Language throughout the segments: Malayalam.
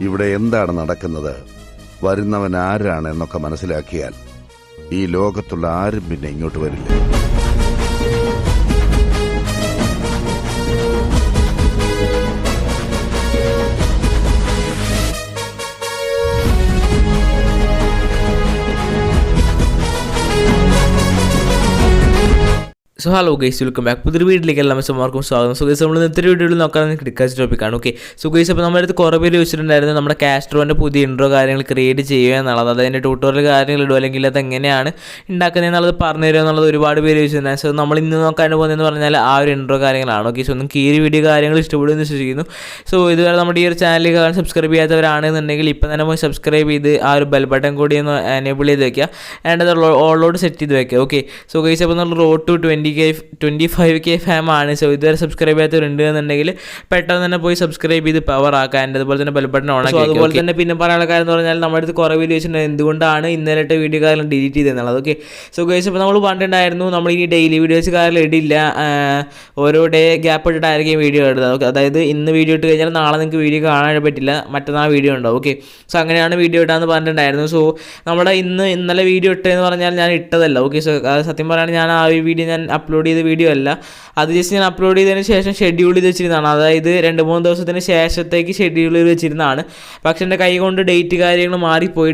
ഇവിടെ എന്താണ് നടക്കുന്നത്, വരുന്നവൻ ആരാണ് എന്നൊക്കെ മനസ്സിലാക്കിയാൽ ഈ ലോകത്തുള്ള ആരും പിന്നെ ഇങ്ങോട്ട് വരില്ല. So hello guys, welcome back. പുതിയൊരു വീട്ടിലേക്ക് എല്ലാ മെസ്സന്മാർക്കും സ്വാഗതം. സോ ഗൈസ്, നമ്മൾ ഇന്നത്തെ വീഡിയോയിൽ നോക്കാൻ ഡിസ്കസ് ടോപ്പിക്കാണ്. ഓക്കെ, സോ ഗൈസ്, അപ്പോൾ നമ്മുടെ അടുത്ത് കുറേ പേര് ചോദിച്ചിട്ടുണ്ടായിരുന്നു നമ്മുടെ കാസ്ട്രോൻ്റെ പുതിയ ഇൻട്രോ കാര്യങ്ങൾ ക്രിയേറ്റ് ചെയ്യുക എന്നുള്ളത്. അതിൻ്റെ ട്യൂട്ടോറിയൽ കാര്യങ്ങൾ ഇടുക, അല്ലെങ്കിൽ അത് എങ്ങനെയാണ് ഉണ്ടാക്കുന്നത് എന്നുള്ളത് പറഞ്ഞു തരിക എന്നുള്ളത് ഒരുപാട് പേര് ചോദിച്ചിട്ടുണ്ടായിരുന്നു. സോ നമ്മൾ ഇന്ന് നോക്കാൻ പോകുന്നതെന്ന് പറഞ്ഞാൽ ആ ഒരു ഇൻട്രോ കാര്യങ്ങളാണ്. ഓക്കെ, സോ നിങ്ങൾക്ക് ഈ ഒരു വീഡിയോ കാര്യങ്ങൾ ഇഷ്ടപ്പെടുമെന്ന് വിശ്വസിക്കുന്നു. സോ ഇതുവരെ നമ്മുടെ ഈ ഒരു ചാനൽ സബ്സ്ക്രൈബ് ചെയ്യാത്തവരാണെന്നുണ്ടെങ്കിൽ ഇപ്പം തന്നെ പോയി സബ്സ്ക്രൈബ് ചെയ്ത് ആ ഒരു ബെൽ ബട്ടൺ കൂടി ഒന്ന് എനേബിൾ ചെയ്ത് വെക്കുക, ആൻഡ് അത് ഓളോട് സെറ്റ് ചെയ്ത് വെക്കുക. ഓക്കെ, സോ ഗൈസ്, അപ്പോൾ നമ്മൾ റോഡ് ടു 25K ഫാം ആണ്. സോ ഇതുവരെ സബ്സ്ക്രൈബ് ചെയ്യാത്തവരുണ്ട് എന്നുണ്ടെങ്കിൽ പെട്ടെന്ന് തന്നെ പോയി സബ്സ്ക്രൈബ് ചെയ്ത് പവർ ആക്കുക, ആൻഡ് അതുപോലെ തന്നെ ബെൽ ബട്ടൺ ഓൺ ആക്കി. അതുപോലെ തന്നെ പിന്നെ പറയാനുള്ള കാര്യം എന്ന് പറഞ്ഞാൽ നമ്മുടെ അടുത്ത് കുറേ വീഡിയോ വെച്ചിട്ടുണ്ട് എന്തുകൊണ്ടാണ് ഇന്നലത്തെ വീഡിയോ കാര്യം ഡിലീറ്റ് ചെയ്തെന്നുള്ളത്. ഓക്കെ, സോ ഗൈസ്, അപ്പോൾ നമ്മൾ പറഞ്ഞിട്ടുണ്ടായിരുന്നു നമ്മൾ ഈ ഡെയിലി വീഡിയോസ് കാര്യം ഇടില്ല, ഓരോ ഡേ ഗ്യാപ്പ് ഇട്ടിട്ടായിരിക്കും വീഡിയോ ഇടുന്നത്. ഓക്കെ, അതായത് ഇന്ന് വീഡിയോ ഇട്ട് കഴിഞ്ഞാൽ നാളെ നിങ്ങൾക്ക് വീഡിയോ കാണാൻ പറ്റില്ല, മറ്റന്നാൾ വീഡിയോ ഉണ്ടാവും. ഓക്കെ, സോ അങ്ങനെയാണ് വീഡിയോ ഇട്ടാന്ന് പറഞ്ഞിട്ടുണ്ടായിരുന്നു. സോ നമ്മുടെ ഇന്നലെ വീഡിയോ ഇട്ടതെന്ന് പറഞ്ഞാൽ ഞാൻ ഇട്ടതല്ല. ഓക്കെ, സോ സത്യം പറയുകയാണെങ്കിൽ ഞാൻ ആ വീഡിയോ ഞാൻ അപ്ലോഡ് ചെയ്ത വീഡിയോ അല്ല, അത് ജസ്റ്റ് ഞാൻ അപ്ലോഡ് ചെയ്തതിന് ശേഷം ഷെഡ്യൂൾ ചെയ്ത് വെച്ചിരുന്നതാണ്. അതായത് 2-3 ദിവസത്തിന് ശേഷത്തേക്ക് ഷെഡ്യൂൾ ചെയ്ത് വെച്ചിരുന്നതാണ്. പക്ഷെ എൻ്റെ കൈ കൊണ്ട് ഡേറ്റ് കാര്യങ്ങൾ മാറിപ്പോയി.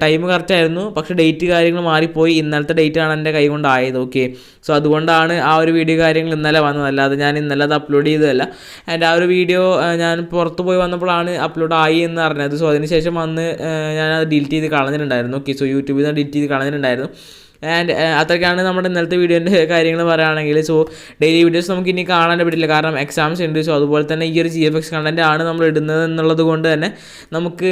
ടൈം കറക്റ്റ് ആയിരുന്നു, പക്ഷേ ഡേറ്റ് കാര്യങ്ങൾ മാറിപ്പോയി. ഇന്നലത്തെ ഡേറ്റാണ് എൻ്റെ കൈ കൊണ്ടായത്. ഓക്കെ, സോ അതുകൊണ്ടാണ് ആ ഒരു വീഡിയോ കാര്യങ്ങൾ ഇന്നലെ വന്നത്, അല്ലാതെ ഞാൻ ഇന്നലെ അത് അപ്ലോഡ് ചെയ്തതല്ല. ആൻഡ് ആ ഒരു വീഡിയോ ഞാൻ പുറത്ത് പോയി വന്നപ്പോഴാണ് അപ്ലോഡ് ആയി എന്ന് അറിഞ്ഞത്. സോ അതിന് ശേഷം വന്ന് ഞാനത് ഡിലീറ്റ് ചെയ്ത് കളഞ്ഞിട്ടുണ്ടായിരുന്നു. ഓക്കെ, സോ യൂട്യൂബിൽ നിന്ന് ഡിലീറ്റ് ചെയ്ത് കളഞ്ഞിട്ടുണ്ടായിരുന്നു. ആൻഡ് അത്രയ്ക്കാണ് നമ്മുടെ ഇന്നലത്തെ വീഡിയോൻ്റെ കാര്യങ്ങൾ പറയുകയാണെങ്കിൽ. സോ ഡെയിലി വീഡിയോസ് നമുക്ക് ഇനി കാണാൻ പറ്റില്ല, കാരണം എക്സാംസ് ഉണ്ട്. സോ അതുപോലെ തന്നെ ഈ ഒരു GFX കണ്ടൻറ്റ് ആണ് നമ്മൾ ഇടുന്നത് എന്നുള്ളത് കൊണ്ട് തന്നെ നമുക്ക്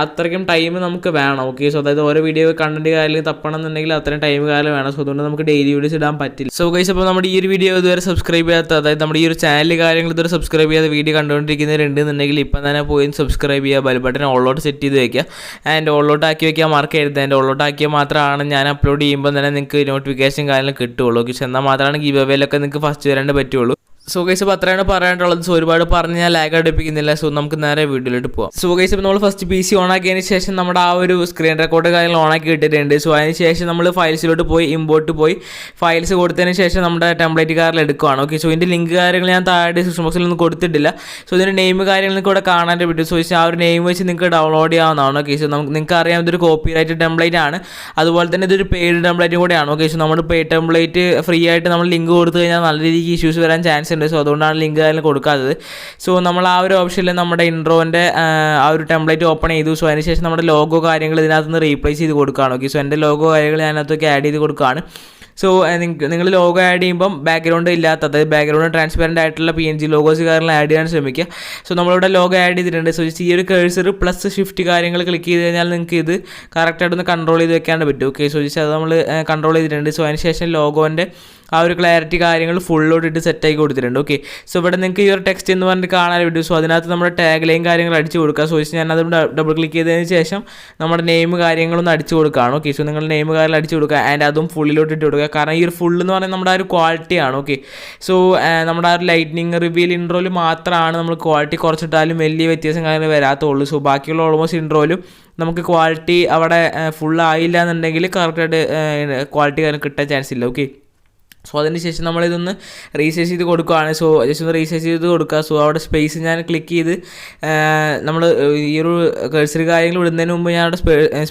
അത്രയ്ക്കും ടൈം നമുക്ക് വേണം. ഓക്കെ, സോ അതായത് ഓരോ വീഡിയോ കണ്ടൻറ്റ് കാര്യം തപ്പണം എന്നുണ്ടെങ്കിൽ അത്രയും ടൈം കാലം വേണം. സോ അതുകൊണ്ട് നമുക്ക് ഡെയിലി വീഡിയോസ് ഇടാൻ പറ്റില്ല. സോ ഗൈസ്, അപ്പോൾ നമ്മുടെ ഈ ഒരു വീഡിയോ ഇതുവരെ സബ്സ്ക്രൈബ് ചെയ്യാത്ത, അതായത് നമ്മുടെ ഈ ഒരു ചാനൽ കാര്യങ്ങൾ ഇതുവരെ സബ്സ്ക്രൈബ് ചെയ്യാത്ത വീഡിയോ കണ്ടുകൊണ്ടിരിക്കുന്നവരുണ്ടെന്നുണ്ടെങ്കിൽ ഇപ്പം തന്നെ പോയി സബ്സ്ക്രൈബ് ചെയ്യുക, ബെൽ ബട്ടൺ ഓളോട്ട് സെറ്റ് ചെയ്ത് വയ്ക്കുക, ആൻഡ് ഓളോട്ട് ആക്കി വയ്ക്കുക, മാർക്ക് ചെയ്ത്. ആൻഡ് ഓളോട്ട് ആക്കിയാൽ മാത്രമാണ് ഞാൻ അപ്ലോഡ് ചെയ്യുമ്പോൾ തന്നെ നിങ്ങൾക്ക് നോട്ടിഫിക്കേഷൻ കാര്യങ്ങൾ കിട്ടുള്ളൂ. ഓക്കെ, എന്നാൽ മാത്രമാണ് ഗീവ് അവേയിലൊക്കെ നിങ്ങൾക്ക് ഫസ്റ്റ് വരാണ്ട് പറ്റുള്ളൂ. സോ ഗൈസ്, അപ്പോൾ അത്രയാണ് പറയാനുള്ളത്. സോ ഒരുപാട് പറഞ്ഞ് ഞാൻ ലാഗ് അടുപ്പിക്കുന്നില്ല. സോ നമുക്ക് നേരെ വീഡിയോയിലോട്ട് പോകാം. സോ ഗൈസ്, ഇപ്പോൾ നമ്മൾ ഫസ്റ്റ് PC ഓൺ ആക്കിയതിന് ശേഷം നമ്മുടെ ആ ഒരു സ്ക്രീൻ റെക്കോർഡ് കാര്യങ്ങൾ ഓൺ ആക്കി ഇട്ടിട്ടുണ്ട്. സോ അതിന് ശേഷം നമ്മൾ ഫയൽസിലോട്ട് പോയി ഇമ്പോർട്ട് പോയി ഫയൽസ് കൊടുത്തതിന് ശേഷം നമ്മുടെ ടെംപ്ലേറ്റ് കാറിൽ എടുക്കുകയാണ്. ഓക്കെ, സോ ഇതിൻ്റെ ലിങ്ക് കാര്യങ്ങൾ ഞാൻ താഴെ ഡിസ്ക്രിപ്ഷൻ ബോക്സിൽ ഒന്നും കൊടുത്തിട്ടില്ല. സോ ഇതിൻ്റെ നെയിം കാര്യങ്ങൾ നിങ്ങൾക്ക് ഇവിടെ കാണാൻ പറ്റും. സോ ആ ഒരു നെയിം വെച്ച് നിങ്ങൾക്ക് ഡൗൺലോഡ് ചെയ്യാവുന്നതാണ്. ഓക്കെ, സോ നിങ്ങൾക്ക് അറിയാം ഇതൊരു കോപ്പിറൈറ്റ് ടെംപ്ലേറ്റ് ആണ്, അതുപോലെ തന്നെ ഇതൊരു പെയ്ഡ് ടെംപ്ലേറ്റും കൂടെയാണ്. ഓക്കെ, സോ നമ്മുടെ പെയ്ഡ് ടെംപ്ലേറ്റ് ഫ്രീ ആയിട്ട് നമ്മൾ ലിങ്ക് കൊടുത്തു കഴിഞ്ഞാൽ നല്ല രീതിക്ക് ഇഷ്യൂസ് വരാൻ ചാൻസ് ഉണ്ട്. സോ അതുകൊണ്ടാണ് ലിങ്ക് കാര്യങ്ങൾ കൊടുക്കാത്തത്. സോ നമ്മൾ ആ ഒരു ഓപ്ഷനിൽ നമ്മുടെ ഇൻട്രോൻ്റെ ആ ഒരു ടെംപ്ലേറ്റ് ഓപ്പൺ ചെയ്തു. സോ അതിനുശേഷം നമ്മുടെ ലോഗോ കാര്യങ്ങൾ ഇതിനകത്ത് നിന്ന് റീപ്ലേസ് ചെയ്ത് കൊടുക്കുകയാണ്. ഓക്കെ, സോ എൻ്റെ ലോഗോ കാര്യങ്ങൾ ഞാനകത്തൊക്കെ ആഡ് ചെയ്ത് കൊടുക്കുകയാണ്. സോ നിങ്ങൾ ലോഗോ ആഡ് ചെയ്യുമ്പം ബാക്ക്ഗ്രൗണ്ട് ഇല്ലാത്ത, അതായത് ബാക്ക്ഗ്രൗണ്ട് ട്രാൻസ്പെറൻ്റ് ആയിട്ടുള്ള PNG ലോഗോസ് കാര്യങ്ങൾ ആഡ് ചെയ്യാൻ ശ്രമിക്കുക. സോ നമ്മളിവിടെ ലോഗോ ആഡ് ചെയ്തിട്ടുണ്ട്. സോ ഈ ഒരു കേഴ്സർ പ്ലസ് ഷിഫ്റ്റ് കാര്യങ്ങൾ ക്ലിക്ക് ചെയ്ത് കഴിഞ്ഞാൽ നിങ്ങൾക്ക് ഇത് കറക്റ്റായിട്ടൊന്ന് കൺട്രോൾ ചെയ്ത് വെക്കാണ്ട് പറ്റും. ഓക്കെ, സോ അത് നമ്മൾ കൺട്രോൾ ചെയ്തിട്ടുണ്ട്. സോ അതിന് ശേഷം ലോഗോൻ്റെ ആ ഒരു ക്ലാരിറ്റി കാര്യങ്ങൾ ഫുള്ളോട്ട് ഇട്ട് സെറ്റാക്കി കൊടുത്തിട്ടുണ്ട്. ഓക്കെ, സോ ഇവിടെ നിങ്ങൾക്ക് ഈ ഒരു ടെക്സ്റ്റ് എന്ന് പറഞ്ഞിട്ട് കാണാൻ പറ്റും. സോ അതിനകത്ത് നമ്മുടെ ടാഗ് ലൈൻ കാര്യങ്ങൾ അടിച്ചു കൊടുക്കുക. സോ ഞാനത് ഡബിൾ ക്ലിക്ക് ചെയ്തതിന് ശേഷം നമ്മുടെ നെയിം കാര്യങ്ങളൊന്ന് അടിച്ചു കൊടുക്കുകയാണ്. ഓക്കെ, സോ നിങ്ങൾ നെയിം കാര്യങ്ങൾ അടിച്ചു കൊടുക്കുക, ആൻഡ് അതും ഫുള്ളിലോട്ട് ഇട്ട് കൊടുക്കുക. കാരണം ഈ ഒരു ഫുൾ എന്ന് പറയുന്നത് നമ്മുടെ ആ ഒരു ക്വാളിറ്റിയാണ്. ഓക്കെ, സോ നമ്മുടെ ആ ഒരു ലൈറ്റ്നിങ് റിവീൽ ഇൻട്രോയിൽ മാത്രമാണ് നമ്മൾ ക്വാളിറ്റി കുറച്ചിട്ടാലും വലിയ വ്യത്യാസം കാര്യങ്ങൾ വരാത്തുള്ളൂ. സോ ബാക്കിയുള്ള ഓൾമോസ്റ്റ് ഇൻട്രോയിലും നമുക്ക് ക്വാളിറ്റി അവിടെ ഫുൾ ആയില്ല എന്നുണ്ടെങ്കിൽ കറക്റ്റായിട്ട് ക്വാളിറ്റി കാര്യം കിട്ടാൻ ചാൻസ് ഇല്ല. ഓക്കെ, സോ അതിന് ശേഷം നമ്മളിതൊന്ന് റീസൈസ് ചെയ്ത് കൊടുക്കുകയാണ്. സോ ജസ്റ്റ് ഒന്ന് റീസൈസ് ചെയ്ത് കൊടുക്കുക. സോ അവിടെ സ്പേസ് ഞാൻ ക്ലിക്ക് ചെയ്ത് നമ്മൾ ഈ ഒരു കഴ്സർ കാര്യങ്ങൾ വിടുന്നതിന് മുമ്പ് ഞാൻ അവിടെ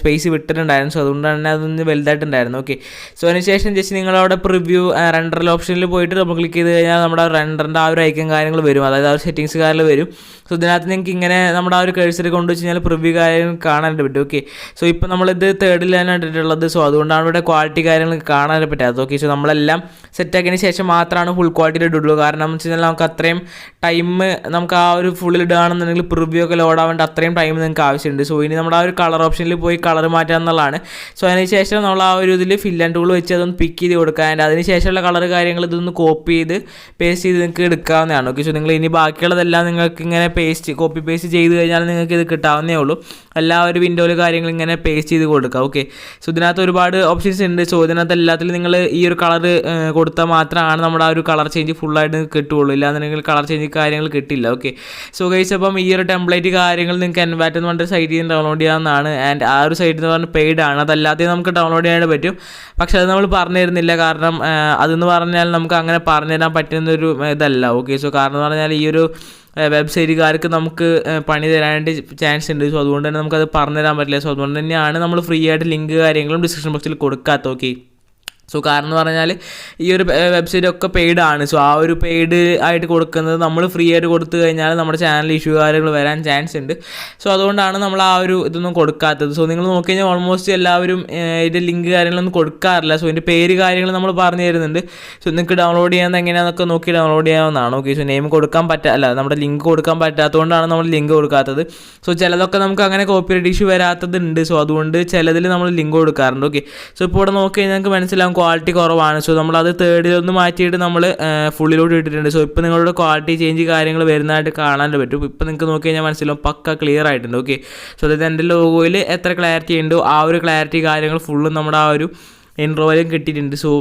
സ്പേസ് വിട്ടിട്ടുണ്ടായിരുന്നു. സോ അതുകൊണ്ട് തന്നെ അതൊന്ന് വലുതായിട്ടുണ്ടായിരുന്നു. ഓക്കെ, സോ അതിന് ശേഷം ജസ്റ്റ് നിങ്ങളവിടെ പ്രിവ്യൂ റെൻഡർ ഓപ്ഷനിൽ പോയിട്ട് നമ്മൾ ക്ലിക്ക് ചെയ്ത് കഴിഞ്ഞാൽ നമ്മുടെ റെൻഡറിൻ്റെ ആ ഒരു ഐക്കൺ കാര്യങ്ങൾ വരും, അതായത് ആ ഒരു സെറ്റിങ്സ് കാര്യങ്ങൾ വരും. സോ ഇതിനകത്ത് നിങ്ങൾക്ക് ഇങ്ങനെ നമ്മുടെ ആ ഒരു കഴ്സർ കൊണ്ടുവച്ച് കഴിഞ്ഞാൽ പ്രിവ്യൂ കാര്യങ്ങൾ കാണാനായിട്ട് പറ്റും. ഓക്കെ, സോ ഇപ്പോൾ നമ്മളിത് തേർഡിലാണ് ഇട്ടിട്ടുള്ളത്. സോ അതുകൊണ്ടാണ് ഇവിടെ ക്വാളിറ്റി കാര്യങ്ങൾ കാണാനായിട്ട് പറ്റാത്തത്. ഓക്കെ, സോ നമ്മളെല്ലാം സെറ്റാക്കിയതിന് ശേഷം മാത്രമാണ് ഫുൾ ക്വാളിറ്റിയിൽ ഇടുള്ളൂ. കാരണം എന്ന് വെച്ച് കഴിഞ്ഞാൽ നമുക്ക് അത്രയും ടൈം നമുക്ക് ആ ഒരു ഫുള്ളിൽ ഇടുകയാണെന്നുണ്ടെങ്കിൽ പ്രിവ്യൂ ഒക്കെ ലോഡ് ആവേണ്ട അത്രയും ടൈം നിങ്ങൾക്ക് ആവശ്യമുണ്ട്. സോ ഇനി നമ്മുടെ ആ ഒരു കളർ ഓപ്ഷനിൽ പോയി കളർ മാറ്റുക എന്നുള്ളതാണ്. സോ അതിന് ശേഷം നമ്മൾ ആ ഒരു ഇതിൽ ഫിൽ ആൻഡ് ടൂൾ വെച്ച് അതൊന്ന് പിക്ക് ചെയ്ത് കൊടുക്കുക, ആൻഡ് അതിന് ശേഷമുള്ള കളർ കാര്യങ്ങൾ ഇതൊന്ന് കോപ്പി ചെയ്ത് പേസ്റ്റ് ചെയ്ത് നിങ്ങൾക്ക് എടുക്കാവുന്നതാണ്. ഓക്കെ, സോ നിങ്ങൾ ഇനി ബാക്കിയുള്ളതെല്ലാം നിങ്ങൾക്ക് ഇങ്ങനെ കോപ്പി പേസ്റ്റ് ചെയ്ത് കഴിഞ്ഞാൽ നിങ്ങൾക്ക് ഇത് കിട്ടാവുന്നേ ഉള്ളൂ. എല്ലാ ഒരു വിൻഡോയിൽ കാര്യങ്ങൾ ഇങ്ങനെ പേസ്റ്റ് ചെയ്ത് കൊടുക്കുക. ഓക്കെ, സോ ഇതിനകത്ത് ഒരുപാട് ഓപ്ഷൻസ് ഉണ്ട്. സോ ഇതിനകത്ത് എല്ലാത്തിലും നിങ്ങൾ ഈ ഒരു കളർ കൊടുത്താൽ മാത്രമാണ് നമ്മുടെ ആ ഒരു കളർ ചേഞ്ച് ഫുള്ളായിട്ട് കിട്ടുകയുള്ളൂ. ഇല്ലാന്നുണ്ടെങ്കിൽ കളർ ചേഞ്ച് കാര്യങ്ങൾ കിട്ടില്ല. ഓക്കെ, സോ ഗൈസ് അപ്പം ഈ ഒരു ടെംപ്ലേറ്റ് കാര്യങ്ങൾ നിങ്ങൾക്ക് എൻവാറ്റ് എന്ന് പറഞ്ഞൊരു സൈറ്റിൽ നിന്ന് ഡൗൺലോഡ് ചെയ്യാവുന്നതാണ്. ആൻഡ് ആ ഒരു സൈറ്റ് എന്ന് പറഞ്ഞാൽ പെയ്ഡ് ആണ്, അതല്ലാതെ നമുക്ക് ഡൗൺലോഡ് ചെയ്യാനായിട്ട് പറ്റും. പക്ഷേ അത് നമ്മൾ പറഞ്ഞു തരുന്നില്ല, കാരണം അതെന്ന് പറഞ്ഞാൽ നമുക്ക് അങ്ങനെ പറഞ്ഞു തരാൻ പറ്റുന്നൊരു ഇതല്ല. ഓക്കെ, സോ കാരണം എന്ന് പറഞ്ഞാൽ ഈ ഒരു വെബ്സൈറ്റുകാർക്ക് നമുക്ക് പണി തരാനായിട്ട് ചാൻസ് ഉണ്ട്. സോ അതുകൊണ്ട് തന്നെ നമുക്കത് പറഞ്ഞു തരാൻ പറ്റില്ല. സോ അതുകൊണ്ട് തന്നെയാണ് നമ്മൾ ഫ്രീ ആയിട്ട് ലിങ്ക് കാര്യങ്ങളും ഡിസ്ക്രിപ്ഷൻ ബോക്സിൽ കൊടുക്കാത്ത. ഓക്കെ, സോ കാരണം എന്ന് പറഞ്ഞാൽ ഈ ഒരു വെബ്സൈറ്റ് ഒക്കെ പെയ്ഡ് ആണ്. സോ ആ ഒരു പെയ്ഡ് ആയിട്ട് കൊടുക്കുന്നത് നമ്മൾ ഫ്രീ ആയിട്ട് കൊടുത്തു കഴിഞ്ഞാൽ നമ്മുടെ ചാനൽ ഇഷ്യൂ കാര്യങ്ങൾ വരാൻ ചാൻസ് ഉണ്ട്. സോ അതുകൊണ്ടാണ് നമ്മൾ ആ ഒരു ഇതൊന്നും കൊടുക്കാത്തത്. സോ നിങ്ങൾ നോക്കി കഴിഞ്ഞാൽ ഓൾമോസ്റ്റ് എല്ലാവരും ഇതിൻ്റെ ലിങ്ക് കാര്യങ്ങളൊന്നും കൊടുക്കാറില്ല. സോ ഇതിൻ്റെ പേര് കാര്യങ്ങൾ നമ്മൾ പറഞ്ഞു തരുന്നുണ്ട്. സോ നിങ്ങൾക്ക് ഡൗൺലോഡ് ചെയ്യാൻ എങ്ങനെയാണെന്നൊക്കെ നോക്കി ഡൗൺലോഡ് ചെയ്യാവുന്നതാണ്. ഓക്കെ, സോ നെയിം കൊടുക്കാൻ നമ്മുടെ ലിങ്ക് കൊടുക്കാൻ പറ്റാത്തതുകൊണ്ടാണ് നമ്മൾ ലിങ്ക് കൊടുക്കാത്തത്. സോ ചിലതൊക്കെ നമുക്ക് അങ്ങനെ കോപ്പിറൈറ്റ് ഇഷ്യൂ വരാത്തതുണ്ട്. സോ അതുകൊണ്ട് ചിലതിൽ നമ്മൾ ലിങ്ക് കൊടുക്കാറുണ്ട്. ഓക്കെ, സോ ഇപ്പോൾ ഇവിടെ നോക്കി കഴിഞ്ഞാൽ നമുക്ക് മനസ്സിലാവും ക്വാളിറ്റി കുറവാണ്. സോ നമ്മളത് തേർഡിലൊന്ന് മാറ്റിയിട്ട് നമ്മൾ ഫുള്ളിലോട്ട് ഇട്ടിട്ടുണ്ട്. സോ ഇപ്പോൾ നിങ്ങളുടെ ക്വാളിറ്റി ചേഞ്ച് കാര്യങ്ങൾ വരുന്നതായിട്ട് കാണാൻ പറ്റും. ഇപ്പോൾ നിങ്ങൾക്ക് നോക്കി കഴിഞ്ഞാൽ മനസ്സിലാവും പക്ക ക്ലിയർ ആയിട്ടുണ്ട്. ഓക്കെ, സോ അതായത് എൻ്റെ ലോഗോയിൽ എത്ര ക്ലാരിറ്റി ഉണ്ടോ ആ ഒരു ക്ലാരിറ്റി കാര്യങ്ങൾ ഫുള്ളും നമ്മുടെ ആ ഒരു ഇൻട്രോയിലും കിട്ടിയിട്ടുണ്ട്. സോ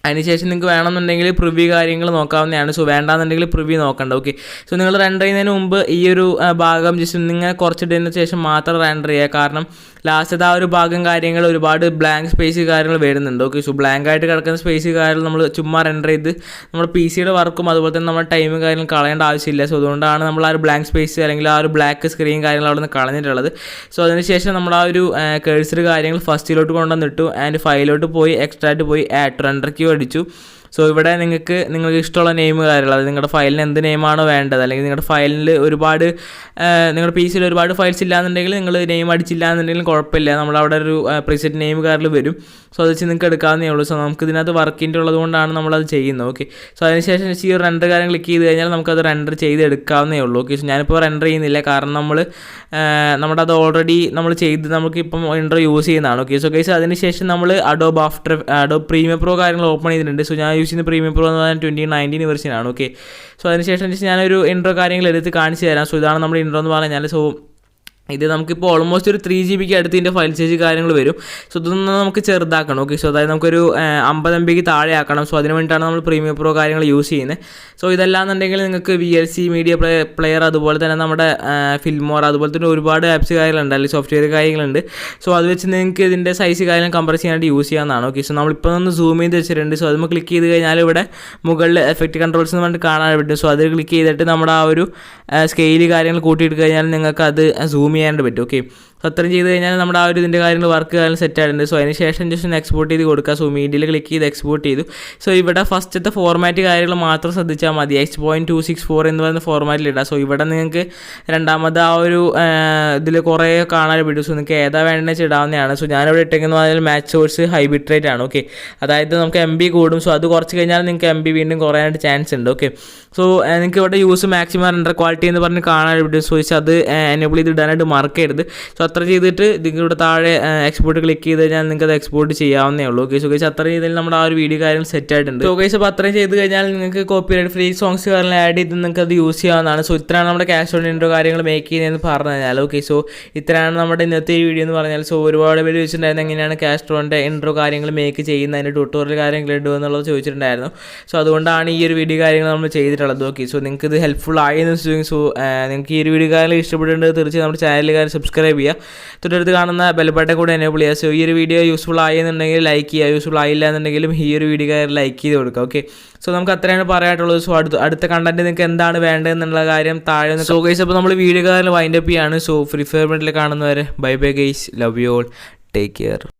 അതിനുശേഷം നിങ്ങൾക്ക് വേണമെന്നുണ്ടെങ്കിൽ പ്രിവ്യൂ കാര്യങ്ങൾ നോക്കാവുന്നതാണ്. സോ വേണ്ടാന്നുണ്ടെങ്കിൽ പ്രിവ്യൂ നോക്കണ്ട. ഓക്കെ, സോ നിങ്ങൾ റെൻഡർ ചെയ്യുന്നതിന് മുമ്പ് ഈ ഒരു ഭാഗം ജസ്റ്റ് നിങ്ങൾ കുറച്ചിട്ടതിന് ശേഷം മാത്രം റെൻഡർ ചെയ്യുക. കാരണം ലാസ്റ്റത്തെ ആ ഒരു ഭാഗം കാര്യങ്ങൾ ഒരുപാട് ബ്ലാങ്ക് സ്പേസ് കാര്യങ്ങൾ വരുന്നുണ്ട്. ഓക്കെ, സോ ബ്ലാങ്ക് ആയിട്ട് കിടക്കുന്ന സ്പേസ് കാര്യങ്ങൾ നമ്മൾ ചുമ്മാ റെൻഡർ ചെയ്ത് നമ്മുടെ പി സിയുടെ വർക്കും അതുപോലെ തന്നെ നമ്മുടെ ടൈമും കാര്യങ്ങൾ കളയേണ്ട ആവശ്യമില്ല. സോ അതുകൊണ്ടാണ് നമ്മൾ ആ ഒരു ബ്ലാങ്ക് സ്പേസ് അല്ലെങ്കിൽ ആ ഒരു ബ്ലാക്ക് സ്ക്രീൻ കാര്യങ്ങൾ അവിടെ നിന്ന് കളഞ്ഞിട്ടുള്ളത്. സോ അതിനുശേഷം നമ്മൾ ആ ഒരു കേഴ്സർ കാര്യങ്ങൾ ഫസ്റ്റിലോട്ട് കൊണ്ടുവന്നിട്ടു ആൻഡ് ഫയലിലോട്ട് പോയി എക്സ്ട്രാക്റ്റ് പോയി ആഡ് റെൻഡർ ക്യൂ അടിച്ചു. സോ ഇവിടെ നിങ്ങൾക്ക് ഇഷ്ടമുള്ള നെയിം കാര്യങ്ങൾ, അത് നിങ്ങളുടെ ഫയലിന് എന്ത് നെയിമാണോ വേണ്ടത്, അല്ലെങ്കിൽ നിങ്ങളുടെ ഫയലിൽ ഒരുപാട് നിങ്ങളുടെ പി സിയിൽ ഒരുപാട് ഫയൽസ് ഇല്ലാന്നുണ്ടെങ്കിൽ നിങ്ങൾ നെയിം അടിച്ചില്ല എന്നുണ്ടെങ്കിലും കുഴപ്പമില്ല, നമ്മളവിടെ ഒരു പ്രീസെറ്റ് നെയിം കാര്യങ്ങൾ വരും. സോ അത് വെച്ച് നിങ്ങൾക്ക് എടുക്കാവുന്നേ ഉള്ളൂ. സോ നമുക്ക് ഇതിനകത്ത് വർക്കിൻ്റെ ഉള്ളത് കൊണ്ടാണ് നമ്മളത് ചെയ്യുന്നത്. ഓക്കെ, സോ അതിനുശേഷം ഈ ഒരു റെൻഡർ കാര്യം ക്ലിക്ക് ചെയ്ത് കഴിഞ്ഞാൽ നമുക്കത് റെൻഡർ ചെയ്ത് എടുക്കാവുന്നേ ഉള്ളൂ. ഓക്കെ, സോ ഞാനിപ്പോൾ റെൻഡർ ചെയ്യുന്നില്ല, കാരണം നമ്മുടെ അത് ഓൾറെഡി നമ്മൾ ചെയ്ത് നമുക്കിപ്പം ഇൻട്രോ യൂസ് ചെയ്യുന്നതാണ്. ഓക്കെ, സോ ഗൈസ് അതിനുശേഷം നമ്മൾ അഡോബ് പ്രീമിയം പ്രോ കാര്യങ്ങൾ ഓപ്പൺ ചെയ്തിട്ടുണ്ട്. സോ ഞാൻ യൂസ് ചെയ്യുന്ന പ്രീമിയം പ്രോ എന്ന് പറഞ്ഞാൽ 2019 വെർഷനാണ്. ഓക്കെ, സോ അതിനുശേഷം ഞാനൊരു ഇൻട്രോ കാര്യങ്ങൾ എടുത്ത് കാണിച്ചു തരാം. സോ ഇതാണ് നമ്മുടെ ഇൻട്രോ എന്ന് പറഞ്ഞാൽ. സോ ഇത് നമുക്കിപ്പോൾ ഓൾമോസ്റ്റ് ഒരു 3 GB അടുത്ത് ഇതിൻ്റെ ഫയൽ സൈസ് കാര്യങ്ങൾ വരും. സോ ഇതൊന്നും നമുക്ക് ചെറുതാക്കണം. ഓക്കെ, സോ അതായത് നമുക്കൊരു 50 MB താഴെ ആക്കണം. സോ അതിന് വേണ്ടിയിട്ടാണ് നമ്മൾ പ്രീമിയം പ്രോ കാര്യങ്ങൾ യൂസ് ചെയ്യുന്നത്. സോ ഇതല്ലാന്നുണ്ടെങ്കിൽ നിങ്ങൾക്ക് VLC മീഡിയ പ്ലെയർ അതുപോലെ തന്നെ നമ്മുടെ ഫിൽമോർ അതുപോലെ തന്നെ ഒരുപാട് ആപ്സ് കാര്യങ്ങളുണ്ട്, അല്ലെങ്കിൽ സോഫ്റ്റ്വെയർ കാര്യങ്ങളുണ്ട്. സോ അത് വെച്ച് നിങ്ങൾക്ക് ഇതിൻ്റെ സൈസ് കാര്യങ്ങൾ കംപ്രസ് ചെയ്യാനായിട്ട് യൂസ് ചെയ്യാവുന്നതാണ്. ഓക്കെ, സോ നമ്മളിപ്പോൾ ഒന്ന് സൂം ചെയ്ത് വെച്ചിട്ടുണ്ട്. സോ അത് ക്ലിക്ക് ചെയ്ത് കഴിഞ്ഞാൽ ഇവിടെ മുകളിൽ എഫക്റ്റ് കൺട്രോൾസ് എന്ന് പറഞ്ഞിട്ട് കാണാൻ പറ്റും. സോ അത് ക്ലിക്ക് ചെയ്തിട്ട് നമ്മുടെ ആ ഒരു സ്കെയിൽ കാര്യങ്ങൾ കൂട്ടിയിട്ട് കഴിഞ്ഞാൽ നിങ്ങൾക്ക് അത് സൂം ചെയ്യാനായിട്ട് പറ്റും. ഓക്കെ, സോ അത്രയും ചെയ്ത് കഴിഞ്ഞാൽ നമ്മുടെ ആ ഒരു ഇതിൻ്റെ കാര്യങ്ങൾ വർക്ക് കാര്യങ്ങൾ സെറ്റ് ആയിട്ടുണ്ട്. സോ അതിന് ശേഷം ജസ്റ്റ് ഒന്ന് എക്സ്പോർട്ട് ചെയ്ത് കൊടുക്കുക. സോ മീഡിയയിൽ ക്ലിക്ക് ചെയ്ത് എക്സ്പോർട്ട് ചെയ്തു. സോ ഇവിടെ ഫസ്റ്റത്തെ ഫോർമാറ്റ് കാര്യങ്ങൾ മാത്രം ശ്രദ്ധിച്ചാൽ മതി. 8.264 എന്ന് പറയുന്ന ഫോർമാറ്റിൽ ഇടാം. സോ ഇവിടെ നിങ്ങൾക്ക് രണ്ടാമത് ആ ഒരു ഇതിൽ കുറേ കാണാൻ പറ്റും. സോ നിങ്ങൾക്ക് ഏതാ വേണ്ടതെന്ന് വെച്ചാൽ ഇടാവുന്നതാണ്. സോ ഞാനിവിടെ ഇട്ടേക്കുന്ന പറഞ്ഞാൽ match source high bit rate ആണ്. ഓക്കെ, അതായത് നമുക്ക് MB കൂടും. സോ അത് കുറച്ച് കഴിഞ്ഞാൽ നിങ്ങൾക്ക് MB വീണ്ടും കുറയാനായിട്ട് ചാൻസ് ഉണ്ട്. ഓക്കെ, സോ നിങ്ങൾക്ക് ഇവിടെ യൂസ് മാക്സിമം റെൻഡർ ക്വാളിറ്റി എന്ന് പറഞ്ഞ് കാണാൻ പറ്റും. സോ അത് എനേബിൾ ചെയ്ത് ഇടാനായിട്ട് മറക്കരുത്. സോ അത്ര ചെയ്തിട്ട് നിങ്ങളുടെ താഴെ എക്സ്പോർട്ട് ക്ലിക്ക് ചെയ്ത് കഴിഞ്ഞാൽ നിങ്ങൾക്ക് അത് എക്സ്പോർട്ട് ചെയ്യാവുന്നേ ഉള്ളൂ. ഓക്കെ, സോ ഗൈസ് അത്ര ചെയ്താൽ നമ്മുടെ ആ ഒരു വീഡിയോ കാര്യം സെറ്റ് ആയിട്ടുണ്ട്. സോ ഗൈസ് അപ്പോൾ അത്രയും ചെയ്ത് കഴിഞ്ഞാൽ നിങ്ങൾക്ക് കോപ്പിറൈറ്റ് ഫ്രീ സോങ്സ് കാര്യങ്ങൾ ആഡ് ചെയ്ത് നിങ്ങൾക്ക് അത് യൂസ് ചെയ്യാവുന്നതാണ്. സോ ഇത്രയാണ് നമ്മുടെ കാസ്റ്റ്രോൺ ഇൻട്രോ കാര്യങ്ങൾ മേക്ക് ചെയ്യുന്നതെന്ന് പറഞ്ഞു കഴിഞ്ഞാൽ. ഓക്കെ, സോ ഇത്രയാണ് നമ്മുടെ ഇന്നത്തെ ഈ വീഡിയോ എന്ന് പറഞ്ഞാൽ. സോ ഒരുപാട് പേര് ചോദിച്ചിട്ടുണ്ടായിരുന്നു എങ്ങനെയാണ് കാസ്ട്രോൻ്റെ ഇൻട്രോ കാര്യങ്ങൾ മേക്ക് ചെയ്യുന്നത്, അതിൻ്റെ ട്യൂട്ടോറിയൽ കാര്യങ്ങൾ ഇടുക എന്നുള്ളത് ചോദിച്ചിട്ടുണ്ടായിരുന്നു. സോ അതുകൊണ്ടാണ് ഈ ഒരു വീഡിയോ കാര്യങ്ങൾ നമ്മൾ ചെയ്തിട്ടുള്ളത്. ഓക്കെ, സോ നിങ്ങൾക്ക് ഇത് ഹെൽപ്ഫുൾ ആയെന്ന് വെച്ചിട്ടുണ്ടെങ്കിൽ സോ നിങ്ങൾക്ക് ഈ ഒരു വീഡിയോ കാര്യങ്ങൾ ഇഷ്ടപ്പെട്ടിട്ടുണ്ട് തീർച്ചയായും നമ്മുടെ ചാനലുകാർ സബ്സ്ക്രൈബ് ചെയ്യുക, തൊട്ടടുത്ത് കാണുന്ന ബെൽ ബട്ടൺ കൂടെ എനേബിൾ ചെയ്യുക. സോ ഈ ഒരു വീഡിയോ യൂസ്ഫുൾ ആയെന്നുണ്ടെങ്കിൽ ലൈക്ക് ചെയ്യുക, യൂസ്ഫുൾ ആയില്ല എന്നുണ്ടെങ്കിലും ഈ ഒരു വീഡിയോ ലൈക്ക് ചെയ്ത് കൊടുക്കുക. ഓക്കെ, സോ നമുക്ക് അത്രയാണ് പറയാനുള്ളത്. സോ അടുത്ത കണ്ടന്റ് നിങ്ങൾക്ക് എന്താണ് വേണ്ടതെന്നുള്ള കാര്യം താഴെ. സോ ഗൈസ് അപ്പോൾ നമ്മൾ വീഡിയോ കാര്യം വൈൻഡപ്പ് ചെയ്യാണ്. സോ ഫ്രീ ഫയർ കാണുന്നവരെ bye bye guys, love you all, take care.